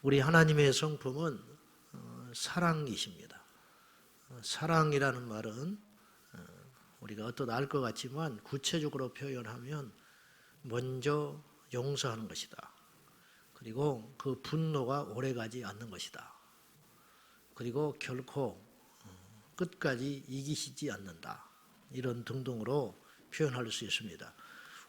우리 하나님의 성품은 사랑이십니다. 사랑이라는 말은 우리가 어떤 알 것 같지만 구체적으로 표현하면 먼저 용서하는 것이다. 그리고 그 분노가 오래가지 않는 것이다. 그리고 결코 끝까지 이기시지 않는다. 이런 등등으로 표현할 수 있습니다.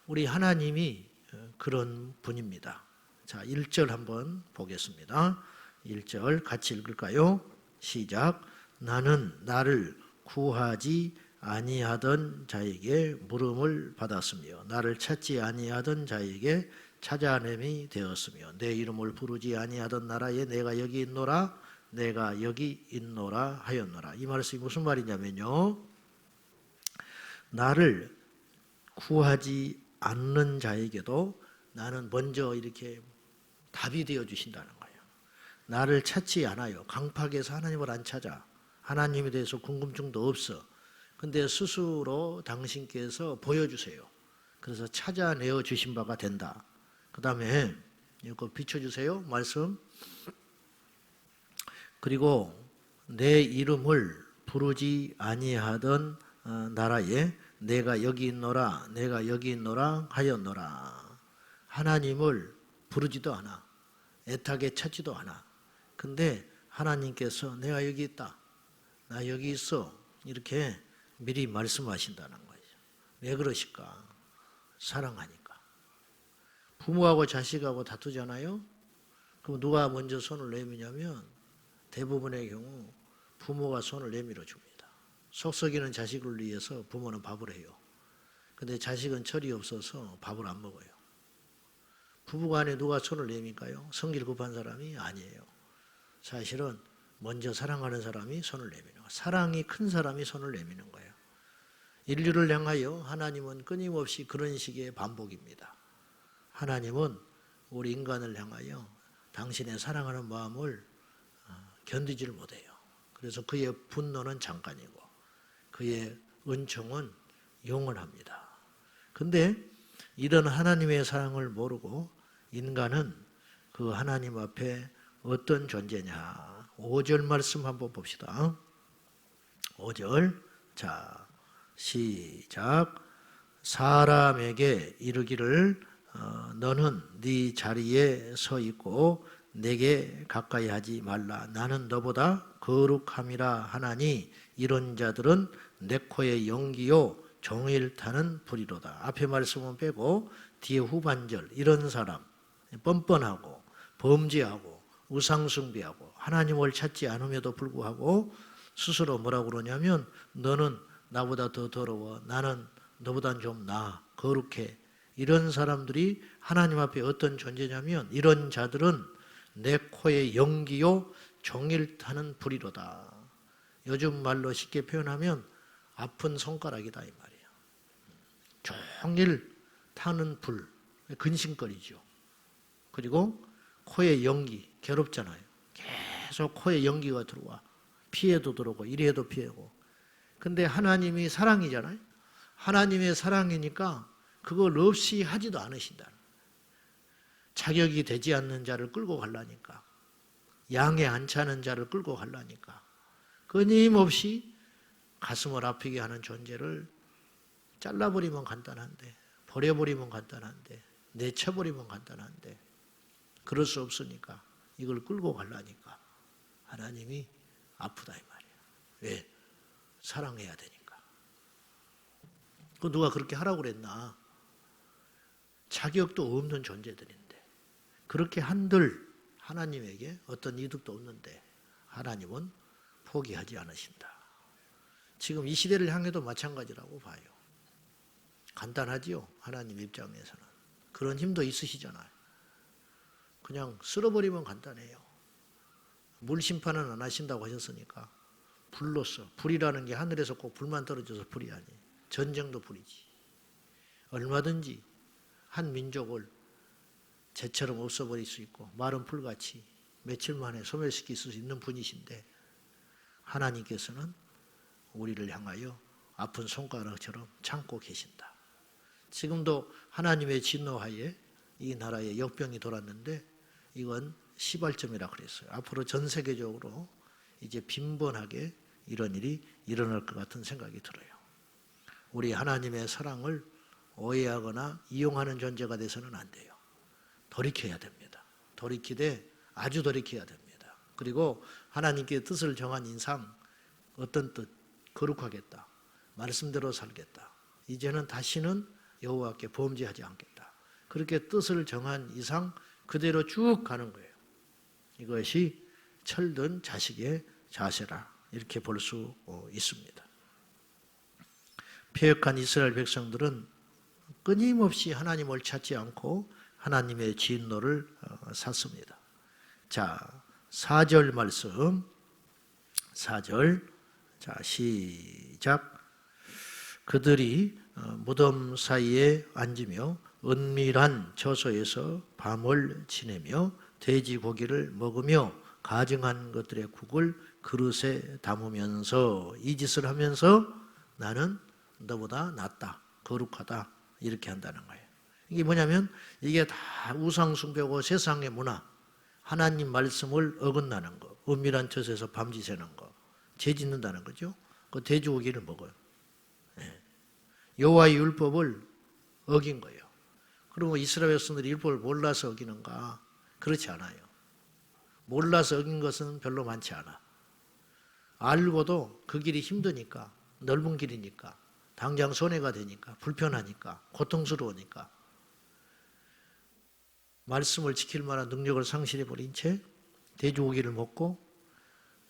우리 하나님이 그런 분입니다. 자, 1절 한번 보겠습니다. 1절 같이 읽을까요? 시작. 나는 나를 구하지 아니하던 자에게 물음을 받았으며 나를 찾지 아니하던 자에게 찾아냄이 되었으며 내 이름을 부르지 아니하던 나라에 내가 여기 있노라 내가 여기 있노라 하였노라. 이 말씀이 무슨 말이냐면요, 나를 구하지 않는 자에게도 나는 먼저 이렇게 답이 되어 주신다는 거예요. 나를 찾지 않아요. 강팍해서 하나님을 안 찾아. 하나님에 대해서 궁금증도 없어. 근데 스스로 당신께서 보여주세요. 그래서 찾아내어 주신 바가 된다. 그 다음에 이거 비춰주세요. 말씀. 그리고 내 이름을 부르지 아니하던 나라에 내가 여기 있노라 내가 여기 있노라 하였노라. 하나님을 부르지도 않아. 애타게 찾지도 않아. 근데 하나님께서 내가 여기 있다. 나 여기 있어. 이렇게 미리 말씀하신다는 거죠. 왜 그러실까? 사랑하니까. 부모하고 자식하고 다투잖아요. 그럼 누가 먼저 손을 내미냐면 대부분의 경우 부모가 손을 내밀어 줍니다. 속 썩이는 자식을 위해서 부모는 밥을 해요. 근데 자식은 철이 없어서 밥을 안 먹어요. 부부간에 누가 손을 내밀까요? 성질 급한 사람이 아니에요. 사실은 먼저 사랑하는 사람이 손을 내미는 거예요. 사랑이 큰 사람이 손을 내미는 거예요. 인류를 향하여 하나님은 끊임없이 그런 식의 반복입니다. 하나님은 우리 인간을 향하여 당신의 사랑하는 마음을 견디지를 못해요. 그래서 그의 분노는 잠깐이고 그의 은총은 영원합니다. 근데 이런 하나님의 사랑을 모르고 인간은 그 하나님 앞에 어떤 존재냐. 5절 말씀 한번 봅시다. 5절. 자, 시작. 사람에게 이르기를 너는 네 자리에 서 있고 내게 가까이 하지 말라. 나는 너보다 거룩함이라 하나니 이런 자들은 내 코의 연기요 종일 타는 불이로다. 앞에 말씀은 빼고 뒤에 후반절. 이런 사람 뻔뻔하고 범죄하고 우상숭배하고 하나님을 찾지 않음에도 불구하고 스스로 뭐라고 그러냐면 너는 나보다 더 더러워. 나는 너보단 좀 나아. 거룩해. 이런 사람들이 하나님 앞에 어떤 존재냐면 이런 자들은 내 코의 연기요 종일 타는 불이로다. 요즘 말로 쉽게 표현하면 아픈 손가락이다 이 말이에요. 종일 타는 불, 근심거리죠. 그리고 코에 연기, 괴롭잖아요. 계속 코에 연기가 들어와. 피해도 들어오고 이래도 피하고. 근데 하나님이 사랑이잖아요. 하나님의 사랑이니까 그걸 없이 하지도 않으신다. 자격이 되지 않는 자를 끌고 가려니까. 양에 안 차는 자를 끌고 가려니까. 끊임없이 가슴을 아프게 하는 존재를 잘라버리면 간단한데, 버려버리면 간단한데, 내쳐버리면 간단한데 그럴 수 없으니까 이걸 끌고 가려니까 하나님이 아프다 이 말이에요. 왜? 사랑해야 되니까. 그 누가 그렇게 하라고 그랬나? 자격도 없는 존재들인데 그렇게 한들 하나님에게 어떤 이득도 없는데 하나님은 포기하지 않으신다. 지금 이 시대를 향해도 마찬가지라고 봐요. 간단하지요. 하나님 입장에서는. 그런 힘도 있으시잖아요. 그냥 쓸어버리면 간단해요. 물 심판은 안 하신다고 하셨으니까 불로써. 불이라는 게 하늘에서 꼭 불만 떨어져서 불이 아니에요. 전쟁도 불이지. 얼마든지 한 민족을 재처럼 없애버릴 수 있고 마른 풀같이 며칠 만에 소멸시킬 수 있는 분이신데 하나님께서는 우리를 향하여 아픈 손가락처럼 참고 계신다. 지금도 하나님의 진노하에 이 나라에 역병이 돌았는데 이건 시발점이라 그랬어요. 앞으로 전 세계적으로 이제 빈번하게 이런 일이 일어날 것 같은 생각이 들어요. 우리 하나님의 사랑을 오해하거나 이용하는 존재가 돼서는 안 돼요. 돌이켜야 됩니다. 돌이키되 아주 돌이켜야 됩니다. 그리고 하나님께 뜻을 정한 인상, 어떤 뜻, 거룩하겠다, 말씀대로 살겠다, 이제는 다시는 여호와께 범죄하지 않겠다, 그렇게 뜻을 정한 이상 그대로 쭉 가는 거예요. 이것이 철든 자식의 자세라, 이렇게 볼 수 있습니다. 패역한 이스라엘 백성들은 끊임없이 하나님을 찾지 않고 하나님의 진노를 샀습니다. 자, 4절 말씀, 4절, 자, 시작. 그들이 무덤 사이에 앉으며 은밀한 저소에서 밤을 지내며 돼지 고기를 먹으며 가증한 것들의 국을 그릇에 담으면서 이 짓을 하면서 나는 너보다 낫다, 거룩하다, 이렇게 한다는 거예요. 이게 뭐냐면 이게 다 우상숭배고 세상의 문화, 하나님 말씀을 어긋나는 거, 은밀한 처소에서 밤지새는 거, 죄 짓는다는 거죠. 그 돼지고기를 먹어요. 여호와의 율법을 어긴 거예요. 그리고 이스라엘 백성들이 율법을 몰라서 어기는가? 그렇지 않아요. 몰라서 어긴 것은 별로 많지 않아. 알고도 그 길이 힘드니까, 넓은 길이니까, 당장 손해가 되니까, 불편하니까, 고통스러우니까 말씀을 지킬 만한 능력을 상실해버린 채 돼지고기를 먹고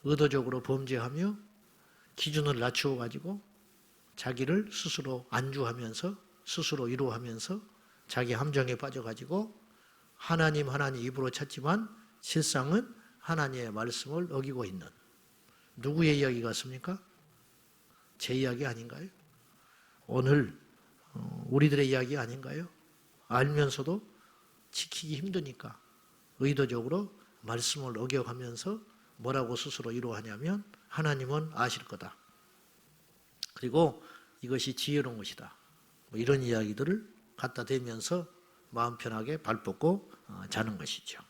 의도적으로 범죄하며 기준을 낮추어 가지고 자기를 스스로 안주하면서 스스로 위로하면서 자기 함정에 빠져가지고 하나님 입으로 찾지만 실상은 하나님의 말씀을 어기고 있는, 누구의 이야기 같습니까? 제 이야기 아닌가요? 오늘 우리들의 이야기 아닌가요? 알면서도 지키기 힘드니까 의도적으로 말씀을 어겨가면서 뭐라고 스스로 위로하냐면 하나님은 아실 거다, 그리고 이것이 지혜로운 것이다, 뭐 이런 이야기들을 갖다 대면서 마음 편하게 발 뻗고 자는 것이죠.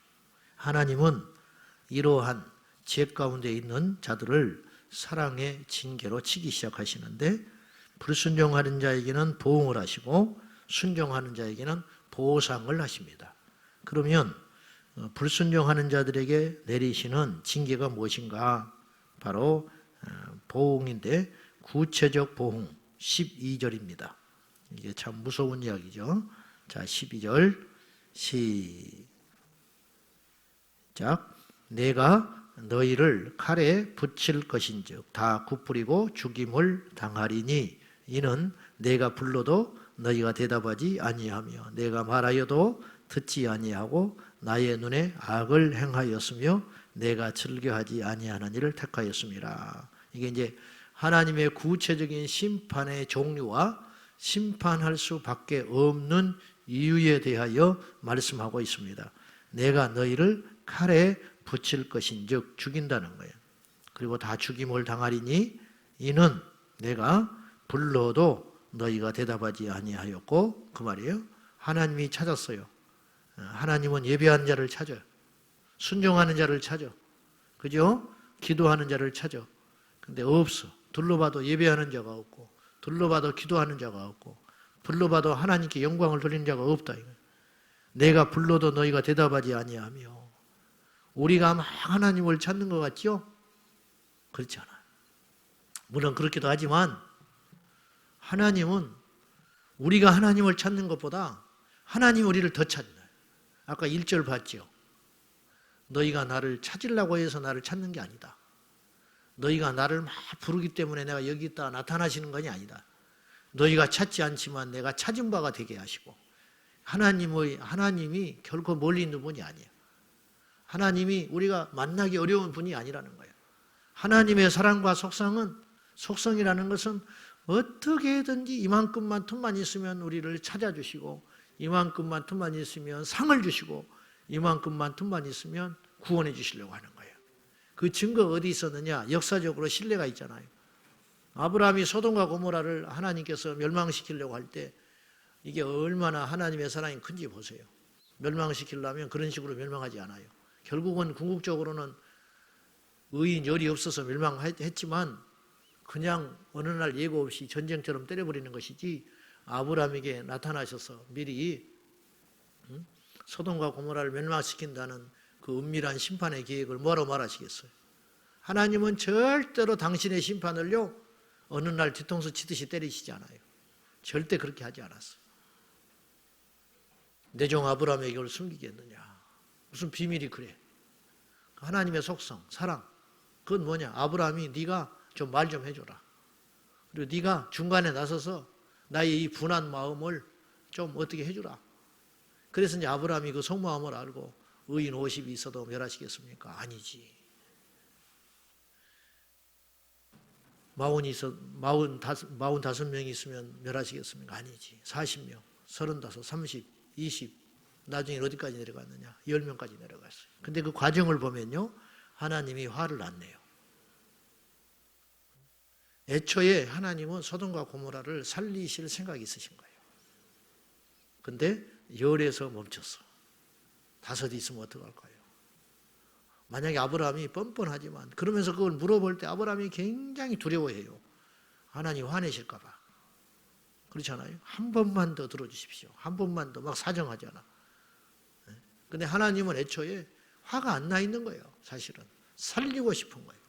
하나님은 이러한 죄 가운데 있는 자들을 사랑의 징계로 치기 시작하시는데, 불순종하는 자에게는 보응을 하시고 순종하는 자에게는 보상을 하십니다. 그러면 불순종하는 자들에게 내리시는 징계가 무엇인가? 바로 보응인데, 구체적 보응 12절입니다. 이게 참 무서운 이야기죠. 자, 12절 시작. 내가 너희를 칼에 붙일 것인즉 다 굽부리고 죽임을 당하리니 이는 내가 불러도 너희가 대답하지 아니하며 내가 말하여도 듣지 아니하고 나의 눈에 악을 행하였으며 내가 즐겨하지 아니하는 일을 택하였습니다. 이게 이제 하나님의 구체적인 심판의 종류와 심판할 수밖에 없는 이유에 대하여 말씀하고 있습니다. 내가 너희를 칼에 붙일 것인즉 죽인다는 거예요. 그리고 다 죽임을 당하리니 이는 내가 불러도 너희가 대답하지 아니하였고, 그 말이에요. 하나님이 찾았어요. 하나님은 예배하는 자를 찾아요. 순종하는 자를 찾아. 그죠? 기도하는 자를 찾아. 근데 없어. 둘러봐도 예배하는 자가 없고, 둘러봐도 기도하는 자가 없고, 불러봐도 하나님께 영광을 돌리는 자가 없다. 내가 불러도 너희가 대답하지 아니하며. 우리가 막 하나님을 찾는 것 같죠? 그렇지 않아요. 물론 그렇기도 하지만 하나님은 우리가 하나님을 찾는 것보다 하나님 우리를 더 찾나요. 아까 1절 봤죠? 너희가 나를 찾으려고 해서 나를 찾는 게 아니다. 너희가 나를 막 부르기 때문에 내가 여기 있다 나타나시는 것이 아니다. 너희가 찾지 않지만 내가 찾은 바가 되게 하시고, 하나님이 결코 멀리 있는 분이 아니에요. 하나님이 우리가 만나기 어려운 분이 아니라는 거예요. 하나님의 사랑과 속성이라는 것은 어떻게든지 이만큼만 틈만 있으면 우리를 찾아주시고, 이만큼만 틈만 있으면 상을 주시고, 이만큼만 틈만 있으면 구원해 주시려고 하는 거예요. 그 증거가 어디 있었느냐? 역사적으로 신뢰가 있잖아요. 아브라함이 소돔과 고모라를 하나님께서 멸망시키려고 할 때 이게 얼마나 하나님의 사랑이 큰지 보세요. 멸망시키려면 그런 식으로 멸망하지 않아요. 결국은 궁극적으로는 의인 열이 없어서 멸망했지만 그냥 어느 날 예고 없이 전쟁처럼 때려버리는 것이지, 아브라함에게 나타나셔서 미리 소돔과 고모라를 멸망시킨다는 그 은밀한 심판의 계획을 뭐라고 말하시겠어요? 하나님은 절대로 당신의 심판을요 어느 날 뒤통수 치듯이 때리시지 않아요. 절대 그렇게 하지 않았어요. 내 종 아브라함에게 이걸 숨기겠느냐? 무슨 비밀이 그래? 하나님의 속성, 사랑, 그건 뭐냐? 아브라함이 네가 좀 말 좀 해줘라. 그리고 네가 중간에 나서서 나의 이 분한 마음을 좀 어떻게 해주라. 그래서 이제 아브라함이 그 속마음을 알고 의인 50이 있어도 멸하시겠습니까? 아니지. 45명이 있으면 멸하시겠습니까? 아니지. 40명, 35, 30, 20, 나중에 어디까지 내려갔느냐? 10명까지 내려갔어요. 근데 그 과정을 보면요, 하나님이 화를 안 내요. 애초에 하나님은 소돔과 고모라를 살리실 생각이 있으신 거예요. 근데 열에서 멈췄어. 5 있으면 어떡할까요? 만약에 아브라함이 뻔뻔하지만 그러면서 그걸 물어볼 때 아브라함이 굉장히 두려워해요. 하나님 화내실까 봐. 그렇잖아요. 한 번만 더 들어주십시오. 한 번만 더 막 사정하잖아. 근데 하나님은 애초에 화가 안 나 있는 거예요. 사실은 살리고 싶은 거예요.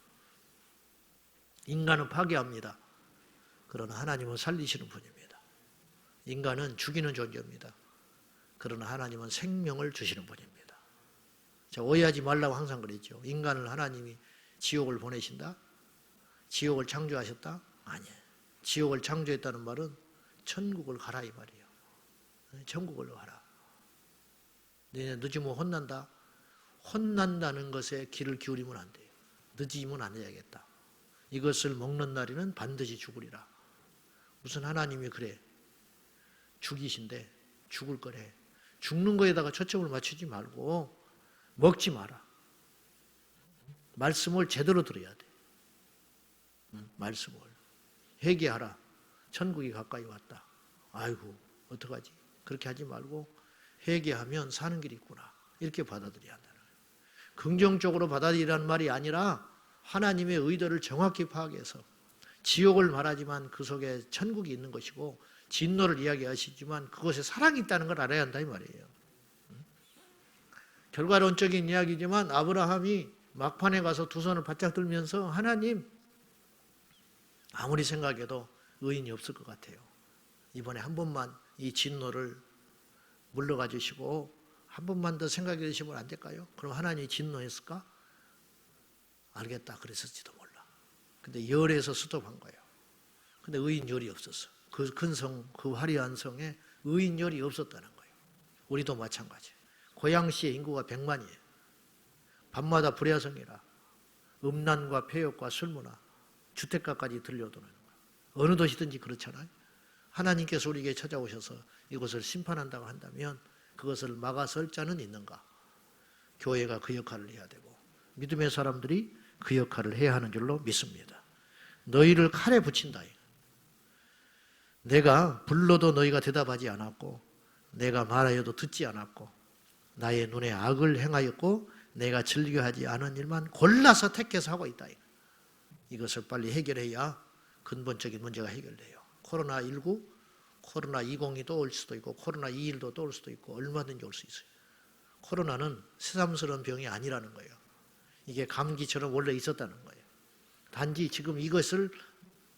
인간은 파괴합니다. 그러나 하나님은 살리시는 분입니다. 인간은 죽이는 존재입니다. 그러나 하나님은 생명을 주시는 분입니다. 자, 오해하지 말라고 항상 그랬죠. 인간을 하나님이 지옥을 보내신다? 지옥을 창조하셨다? 아니에요. 지옥을 창조했다는 말은 천국을 가라 이 말이에요. 천국을 가라. 너네 늦으면 혼난다? 혼난다는 것에 귀를 기울이면 안 돼요. 늦으면 안 해야겠다. 이것을 먹는 날에는 반드시 죽으리라. 무슨 하나님이 그래. 죽이신데 죽을 거래. 죽는 거에다가 초점을 맞추지 말고 먹지 마라. 말씀을 제대로 들어야 돼. 말씀을. 회개하라. 천국이 가까이 왔다. 아이고 어떡하지? 그렇게 하지 말고 회개하면 사는 길이 있구나. 이렇게 받아들여야 한다는 거예요. 긍정적으로 받아들이라는 말이 아니라 하나님의 의도를 정확히 파악해서 지옥을 말하지만 그 속에 천국이 있는 것이고 진노를 이야기하시지만 그것에 사랑이 있다는 걸 알아야 한다 이 말이에요. 결과론적인 이야기지만 아브라함이 막판에 가서 두 손을 바짝 들면서 하나님 아무리 생각해도 의인이 없을 것 같아요. 이번에 한 번만 이 진노를 물러가 주시고 한 번만 더 생각해 주시면 안 될까요? 그럼 하나님이 진노했을까? 알겠다 그랬을지도 몰라. 근데 열에서 스톱한 거예요. 근데 의인 열이 없었어. 그 큰 성, 그 화려한 성에 의인 열이 없었다는 거예요. 우리도 마찬가지예요. 고양시의 인구가 100만이에요. 밤마다 불야성이라 음란과 폐역과 술문화, 주택가까지 들려오는 거예요. 어느 도시든지 그렇잖아요. 하나님께서 우리에게 찾아오셔서 이것을 심판한다고 한다면 그것을 막아설 자는 있는가? 교회가 그 역할을 해야 되고 믿음의 사람들이 그 역할을 해야 하는 줄로 믿습니다. 너희를 칼에 붙인다. 내가 불러도 너희가 대답하지 않았고 내가 말하여도 듣지 않았고 나의 눈에 악을 행하였고 내가 즐겨하지 않은 일만 골라서 택해서 하고 있다. 이것을 빨리 해결해야 근본적인 문제가 해결돼요. 코로나19, 코로나20이 또 올 수도 있고 코로나21도 또 올 수도 있고 얼마든지 올 수 있어요. 코로나는 새삼스러운 병이 아니라는 거예요. 이게 감기처럼 원래 있었다는 거예요. 단지 지금 이것을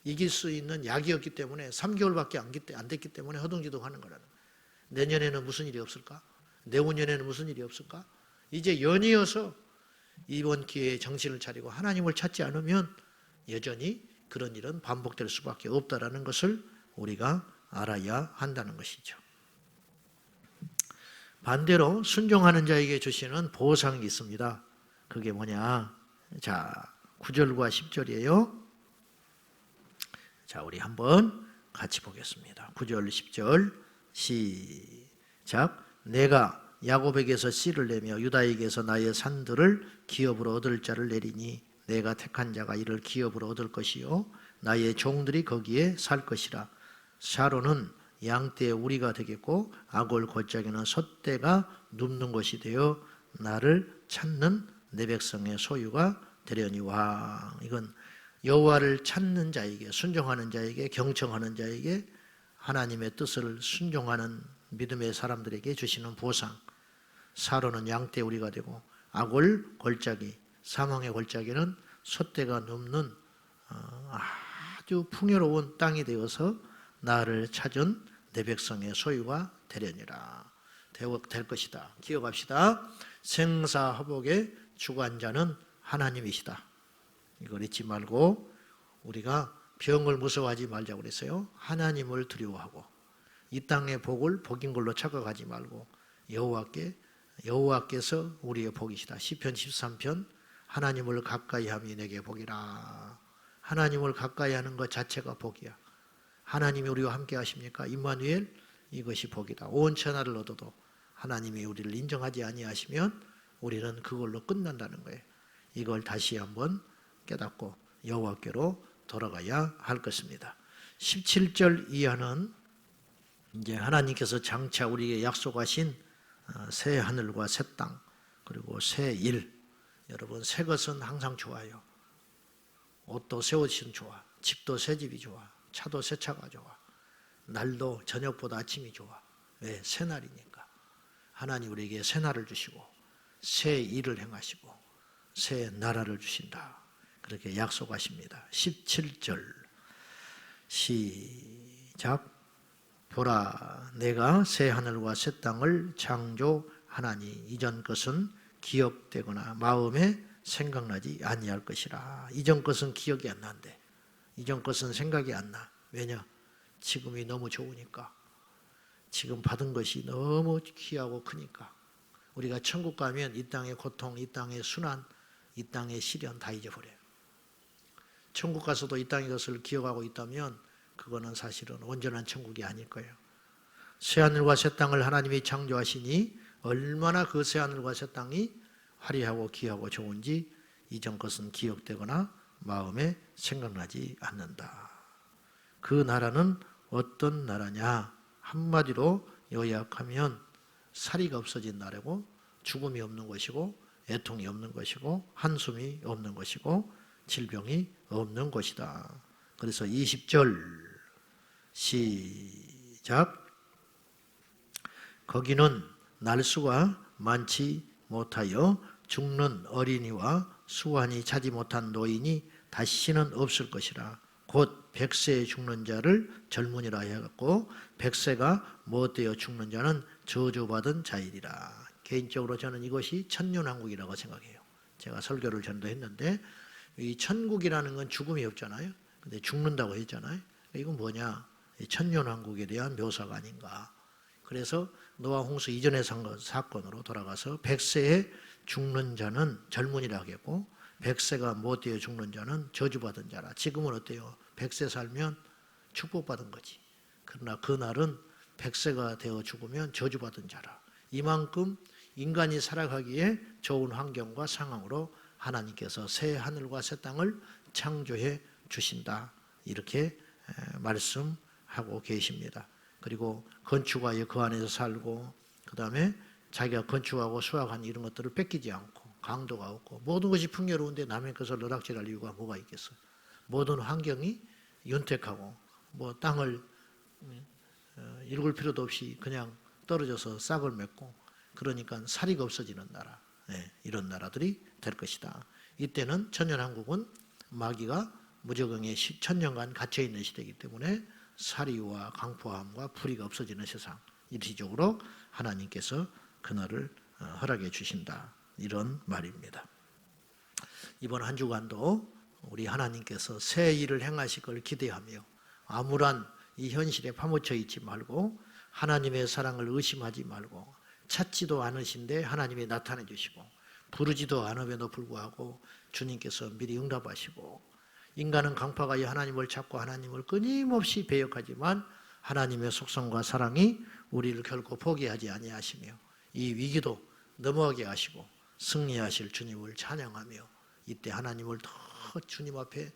이길 수 있는 약이었기 때문에 3개월밖에 안 됐기 때문에 허둥지둥하는 거라는 거예요. 내년에는 무슨 일이 없을까? 내후년에는 무슨 일이 없을까? 이제 연이어서 이번 기회에 정신을 차리고 하나님을 찾지 않으면 여전히 그런 일은 반복될 수밖에 없다라는 것을 우리가 알아야 한다는 것이죠. 반대로 순종하는 자에게 주시는 보상이 있습니다. 그게 뭐냐? 자, 9절과 10절이에요. 자, 우리 한번 같이 보겠습니다. 9절, 10절 시작. 내가 야곱에게서 씨를 내며 유다에게서 나의 산들을 기업으로 얻을 자를 내리니 내가 택한 자가 이를 기업으로 얻을 것이요 나의 종들이 거기에 살 것이라. 샤론은 양떼의 우리가 되겠고 아골 골짜기는 솥대가 눕는 곳이 되어 나를 찾는 내 백성의 소유가 되려니와. 이건 여호와를 찾는 자에게, 순종하는 자에게, 경청하는 자에게, 하나님의 뜻을 순종하는 믿음의 사람들에게 주시는 보상. 사로는 양떼우리가 되고 악을 골짜기, 사망의 골짜기는 솥대가 넘는 아주 풍요로운 땅이 되어서 나를 찾은 내 백성의 소유가 되려니라. 될 것이다. 기억합시다. 생사화복의 주관자는 하나님이시다. 이걸 잊지 말고 우리가 병을 무서워하지 말자고 그랬어요. 하나님을 두려워하고 이 땅의 복을 복인 걸로 착각하지 말고 여호와께서 우리의 복이시다. 시편 13편 하나님을 가까이 함이 내게 복이라. 하나님을 가까이 하는 것 자체가 복이야. 하나님이 우리와 함께 하십니까? 임마누엘, 이것이 복이다. 온 천하를 얻어도 하나님이 우리를 인정하지 아니하시면 우리는 그걸로 끝난다는 거예요. 이걸 다시 한번 깨닫고 여호와께로 돌아가야 할 것입니다. 17절 이하는 이제 하나님께서 장차 우리에게 약속하신 새 하늘과 새 땅, 그리고 새 일. 여러분, 새 것은 항상 좋아요. 옷도 새 옷이 좋아. 집도 새 집이 좋아. 차도 새 차가 좋아. 날도 저녁보다 아침이 좋아. 왜? 새 날이니까. 하나님 우리에게 새 날을 주시고 새 일을 행하시고 새 나라를 주신다. 그렇게 약속하십니다. 17절 시작. 보라, 내가 새 하늘과 새 땅을 창조하나니 이전 것은 기억되거나 마음에 생각나지 아니할 것이라. 이전 것은 기억이 안 난대. 이전 것은 생각이 안 나. 왜냐? 지금이 너무 좋으니까. 지금 받은 것이 너무 귀하고 크니까. 우리가 천국 가면 이 땅의 고통, 이 땅의 순환, 이 땅의 시련 다 잊어버려요. 천국 가서도 이 땅의 것을 기억하고 있다면 그거는 사실은 온전한 천국이 아닐 거예요. 새하늘과 새 땅을 하나님이 창조하시니 얼마나 그 새하늘과 새 땅이 화려하고 귀하고 좋은지 이전 것은 기억되거나 마음에 생각나지 않는다. 그 나라는 어떤 나라냐? 한마디로 요약하면 살이가 없어진 나라고, 죽음이 없는 것이고, 애통이 없는 것이고, 한숨이 없는 것이고, 질병이 없는 것이다. 그래서 20절 시작. 거기는 날수가 많지 못하여 죽는 어린이와 수완이 차지 못한 노인이 다시는 없을 것이라. 곧 100세에 죽는 자를 젊은이라 하였고 100세가 못되어 죽는 자는 저주받은 자이리라. 개인적으로 저는 이것이 천년왕국이라고 생각해요. 제가 설교를 전도했는데 이 천국이라는 건 죽음이 없잖아요. 근데 죽는다고 했잖아요. 이건 뭐냐? 천년왕국에 대한 묘사가 아닌가. 그래서 노아 홍수 이전의 사건으로 돌아가서 100세에 죽는 자는 젊은이라 하겠고 100세가 못되어 죽는 자는 저주받은 자라. 지금은 어때요? 100세 살면 축복받은 거지. 그러나 그날은 100세가 되어 죽으면 저주받은 자라. 이만큼 인간이 살아가기에 좋은 환경과 상황으로 하나님께서 새 하늘과 새 땅을 창조해 주신다. 이렇게 말씀하고 계십니다. 그리고 건축하여 그 안에서 살고 그 다음에 자기가 건축하고 수확한 이런 것들을 뺏기지 않고 강도가 없고 모든 것이 풍요로운데 남의 것을 누락질할 이유가 뭐가 있겠어요. 모든 환경이 윤택하고 뭐 땅을 일굴 필요도 없이 그냥 떨어져서 싹을 맺고 그러니까 살이가 없어지는 나라. 이런 나라들이 될 것이다. 이때는 천년왕국은 마귀가 무적응에 천년간 갇혀있는 시대이기 때문에 살이와 강포함과 불의가 없어지는 세상, 일시적으로 하나님께서 그날을 허락해 주신다. 이런 말입니다. 이번 한 주간도 우리 하나님께서 새 일을 행하실 걸 기대하며 암울한 이 현실에 파묻혀 있지 말고 하나님의 사랑을 의심하지 말고 찾지도 않으신데 하나님이 나타내 주시고 부르지도 않음에도 불구하고 주님께서 미리 응답하시고 인간은 강파가여 하나님을 찾고 하나님을 끊임없이 배역하지만 하나님의 속성과 사랑이 우리를 결코 포기하지 아니하시며 이 위기도 넘어가게 하시고 승리하실 주님을 찬양하며 이때 하나님을 더 주님 앞에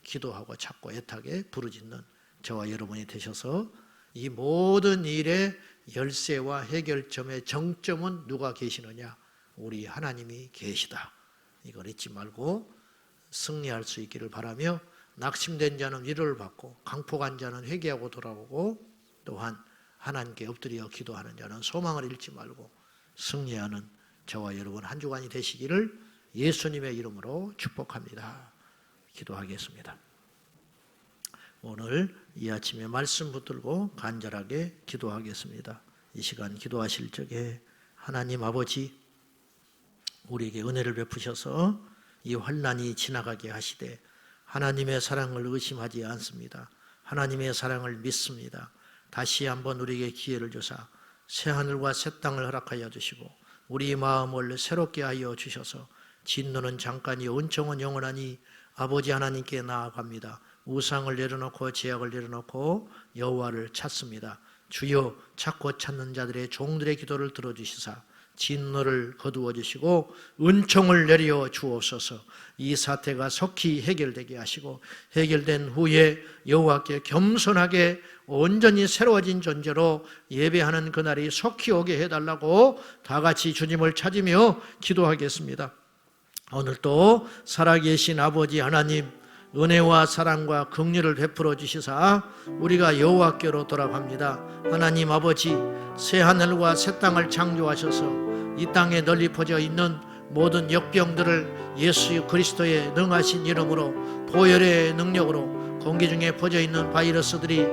기도하고 찾고 애타게 부르짖는 저와 여러분이 되셔서 이 모든 일의 열쇠와 해결점의 정점은 누가 계시느냐? 우리 하나님이 계시다. 이걸 잊지 말고 승리할 수 있기를 바라며, 낙심된 자는 위로를 받고 강포간 자는 회개하고 돌아오고, 또한 하나님께 엎드려 기도하는 자는 소망을 잃지 말고 승리하는 저와 여러분 한 주간이 되시기를 예수님의 이름으로 축복합니다. 기도하겠습니다. 오늘 이 아침에 말씀 붙들고 간절하게 기도하겠습니다. 이 시간 기도하실 적에 하나님 아버지, 우리에게 은혜를 베푸셔서 이 환난이 지나가게 하시되 하나님의 사랑을 의심하지 않습니다. 하나님의 사랑을 믿습니다. 다시 한번 우리에게 기회를 주사 새하늘과 새 땅을 허락하여 주시고 우리 마음을 새롭게 하여 주셔서 진노는 잠깐이요 은총은 영원하니 아버지 하나님께 나아갑니다. 우상을 내려놓고 제약을 내려놓고 여호와를 찾습니다. 주여, 찾고 찾는 자들의 종들의 기도를 들어주시사 진노를 거두어 주시고 은총을 내려 주옵소서. 이 사태가 속히 해결되게 하시고 해결된 후에 여호와께 겸손하게 온전히 새로워진 존재로 예배하는 그날이 속히 오게 해달라고 다 같이 주님을 찾으며 기도하겠습니다. 오늘도 살아계신 아버지 하나님, 은혜와 사랑과 긍휼을 베풀어 주시사 우리가 여호와께로 돌아갑니다. 하나님 아버지, 새 하늘과 새 땅을 창조하셔서 이 땅에 널리 퍼져 있는 모든 역병들을 예수 그리스도의 능하신 이름으로, 보혈의 능력으로, 공기 중에 퍼져 있는 바이러스들이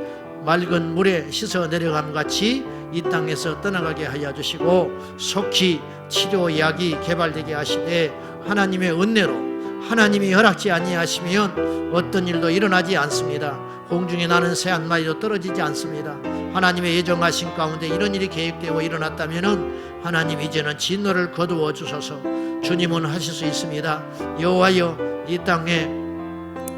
맑은 물에 씻어 내려감 같이 이 땅에서 떠나가게 하여 주시고 속히 치료약이 개발되게 하시되 하나님의 은혜로, 하나님이 허락지 아니하시면 어떤 일도 일어나지 않습니다. 공중에 나는 새 한 마리도 떨어지지 않습니다. 하나님의 예정하신 가운데 이런 일이 계획되어 일어났다면 하나님 이제는 진노를 거두어 주소서. 주님은 하실 수 있습니다. 여호와여, 이 땅에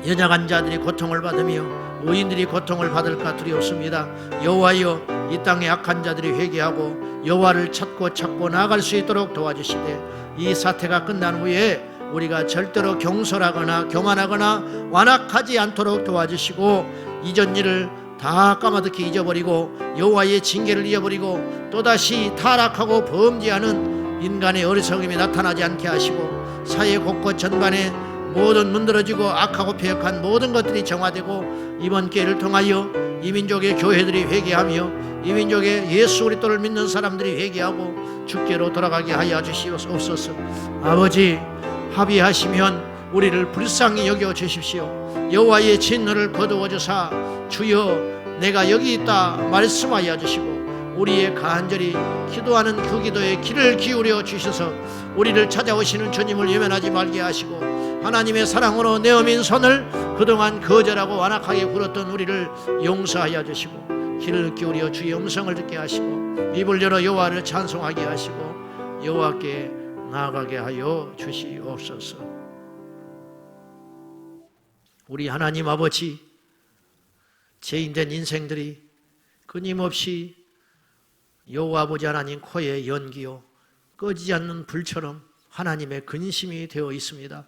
연약한 자들이 고통을 받으며 의인들이 고통을 받을까 두렵습니다. 여호와여, 이 땅에 악한 자들이 회개하고 여호와를 찾고 나아갈 수 있도록 도와주시되 이 사태가 끝난 후에 우리가 절대로 경솔하거나 교만하거나 완악하지 않도록 도와주시고 이전 일을 다 까마득히 잊어버리고 여호와의 징계를 잊어버리고 또다시 타락하고 범죄하는 인간의 어리석음이 나타나지 않게 하시고 사회 곳곳 전반에 모든 문드러지고 악하고 폐역한 모든 것들이 정화되고 이번 기회를 통하여 이민족의 교회들이 회개하며 이민족의 예수 그리스도를 믿는 사람들이 회개하고 주께로 돌아가게 하여 주시옵소서. 아버지, 합의하시면 우리를 불쌍히 여겨 주십시오. 여호와의 진노를 거두어 주사 주여 내가 여기 있다 말씀하여 주시고 우리의 간절히 기도하는 그 기도에 귀를 기울여 주셔서 우리를 찾아오시는 주님을 외면하지 말게 하시고 하나님의 사랑으로 내어민 손을 그동안 거절하고 완악하게 굴었던 우리를 용서하여 주시고 귀를 기울여 주의 음성을 듣게 하시고 입을 열어 여호와를 찬송하게 하시고 여호와께 나아가게 하여 주시옵소서. 우리 하나님 아버지, 죄인된 인생들이 끊임없이 여호와 아버지 하나님 코에 연기요 꺼지지 않는 불처럼 하나님의 근심이 되어 있습니다.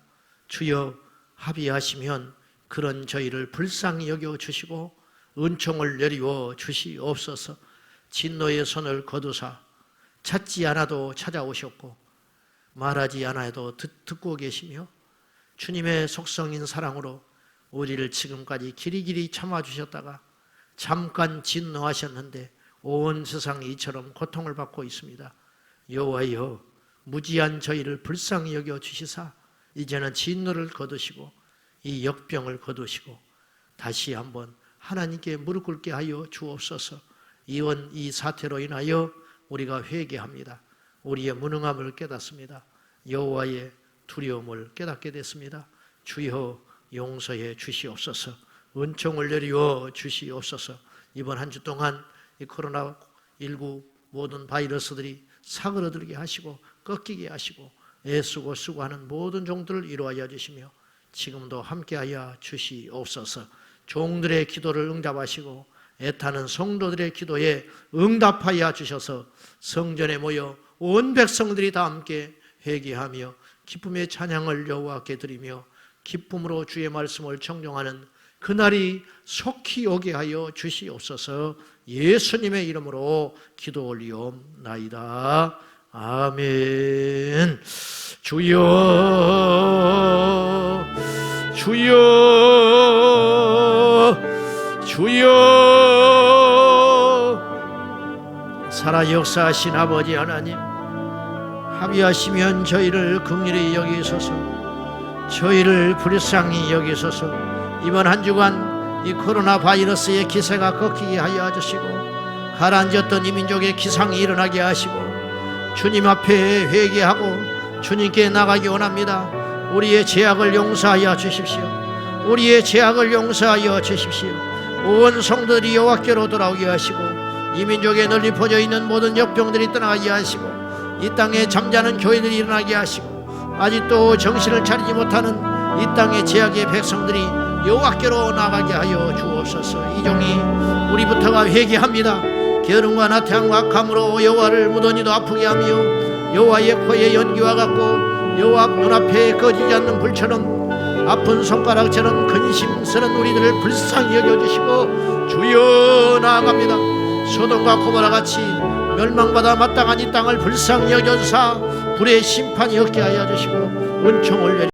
주여, 합의하시면 그런 저희를 불쌍히 여겨 주시고 은총을 내리워 주시옵소서. 진노의 손을 거두사 찾지 않아도 찾아오셨고 말하지 않아도 듣고 계시며 주님의 속성인 사랑으로 우리를 지금까지 길이길이 참아주셨다가 잠깐 진노하셨는데 온 세상이 이처럼 고통을 받고 있습니다. 여호와여, 무지한 저희를 불쌍히 여겨 주시사 이제는 진노를 거두시고 이 역병을 거두시고 다시 한번 하나님께 무릎 꿇게 하여 주옵소서. 이번 이 사태로 인하여 우리가 회개합니다. 우리의 무능함을 깨닫습니다. 여호와의 두려움을 깨닫게 됐습니다. 주여 용서해 주시옵소서. 은총을 내리워 주시옵소서. 이번 한 주 동안 이 코로나19 모든 바이러스들이 사그러들게 하시고 꺾이게 하시고 애쓰고 수고하는 모든 종들을 이루하여 주시며 지금도 함께하여 주시옵소서. 종들의 기도를 응답하시고 애타는 성도들의 기도에 응답하여 주셔서 성전에 모여 온 백성들이 다 함께 회개하며 기쁨의 찬양을 여호와께 드리며 기쁨으로 주의 말씀을 청종하는 그날이 속히 오게 하여 주시옵소서. 예수님의 이름으로 기도 올리옵나이다. 아멘. 주여 주여 주여. 살아 역사하신 아버지 하나님, 합의하시면 저희를 긍휼히 여기소서, 저희를 불쌍히 여기소서. 이번 한 주간 이 코로나 바이러스의 기세가 꺾이게 하여 주시고, 가라앉았던 이 민족의 기상이 일어나게 하시고, 주님 앞에 회개하고 주님께 나가기 원합니다. 우리의 죄악을 용서하여 주십시오. 우리의 죄악을 용서하여 주십시오. 온 성도들이 여호와께로 돌아오게 하시고, 이 민족에 널리 퍼져 있는 모든 역병들이 떠나게 하시고, 이 땅에 잠자는 교회들이 일어나게 하시고, 아직도 정신을 차리지 못하는 이 땅의 죄악의 백성들이 여호와께로 나가게 하여 주옵소서. 이 종이 우리부터가 회개합니다. 게으름과 나태함과 악함으로 여호와를 무던히도 아프게 하며, 여호와의 코에 연기와 같고 여호와 눈앞에 꺼지지 않는 불처럼 아픈 손가락처럼 근심스런 우리들을 불쌍히 여겨주시고, 주여 나아갑니다. 소돔과 고모라 같이 멸망받아 마땅한 이 땅을 불쌍히 여겨주사 불의 심판이 없게 하여 주시고, 은총을 내려